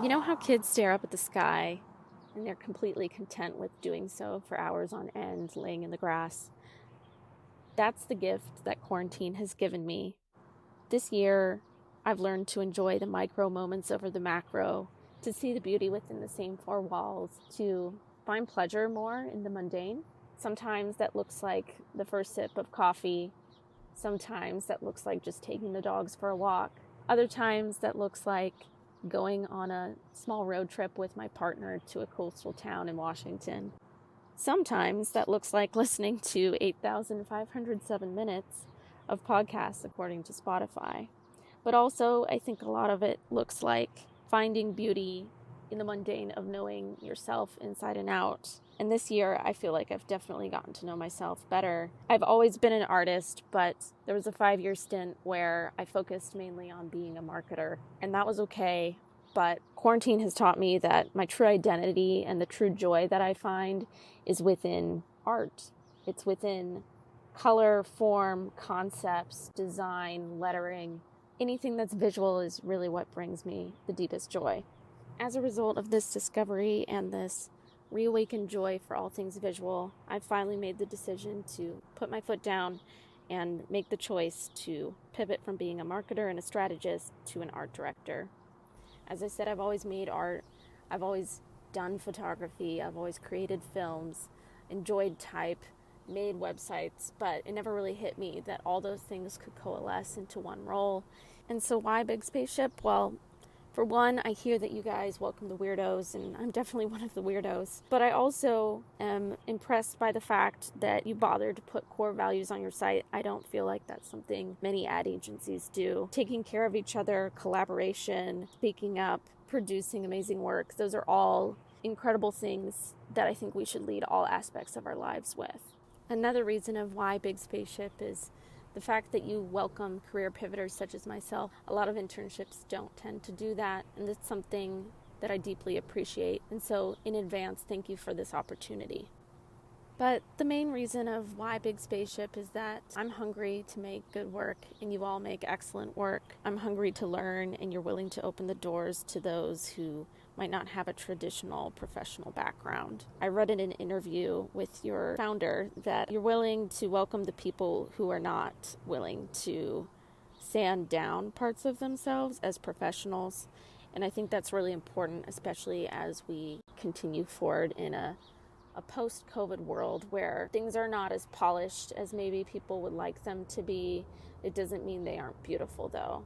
You know how kids stare up at the sky and they're completely content with doing so for hours on end, laying in the grass? That's the gift that quarantine has given me. This year, I've learned to enjoy the micro moments over the macro, to see the beauty within the same four walls, to find pleasure more in the mundane. Sometimes that looks like the first sip of coffee. Sometimes that looks like just taking the dogs for a walk. Other times that looks like going on a small road trip with my partner to a coastal town in Washington. Sometimes that looks like listening to 8,507 minutes of podcasts according to Spotify. But also, I think a lot of it looks like finding beauty in the mundane of knowing yourself inside and out. And this year, I feel like I've definitely gotten to know myself better. I've always been an artist, but there was a 5-year stint where I focused mainly on being a marketer, and that was okay. But quarantine has taught me that my true identity and the true joy that I find is within art. It's within color, form, concepts, design, lettering. Anything that's visual is really what brings me the deepest joy. As a result of this discovery and this reawakened joy for all things visual, I've finally made the decision to put my foot down and make the choice to pivot from being a marketer and a strategist to an art director. As I said, I've always made art. I've always done photography. I've always created films, enjoyed type, made websites, but it never really hit me that all those things could coalesce into one role. And so why Big Spaceship? Well, for one, I hear that you guys welcome the weirdos, and I'm definitely one of the weirdos. But I also am impressed by the fact that you bothered to put core values on your site. I don't feel like that's something many ad agencies do. Taking care of each other, collaboration, speaking up, producing amazing work, those are all incredible things that I think we should lead all aspects of our lives with. Another reason of why Big Spaceship is the fact that you welcome career pivoters such as myself. A lot of internships don't tend to do that, and it's something that I deeply appreciate. And so in advance, thank you for this opportunity. But the main reason of why Big Spaceship is that I'm hungry to make good work, and you all make excellent work. I'm hungry to learn, and you're willing to open the doors to those who might not have a traditional professional background. I read in an interview with your founder that you're willing to welcome the people who are not willing to sand down parts of themselves as professionals. And I think that's really important, especially as we continue forward in a post-COVID world where things are not as polished as maybe people would like them to be. It doesn't mean they aren't beautiful, though.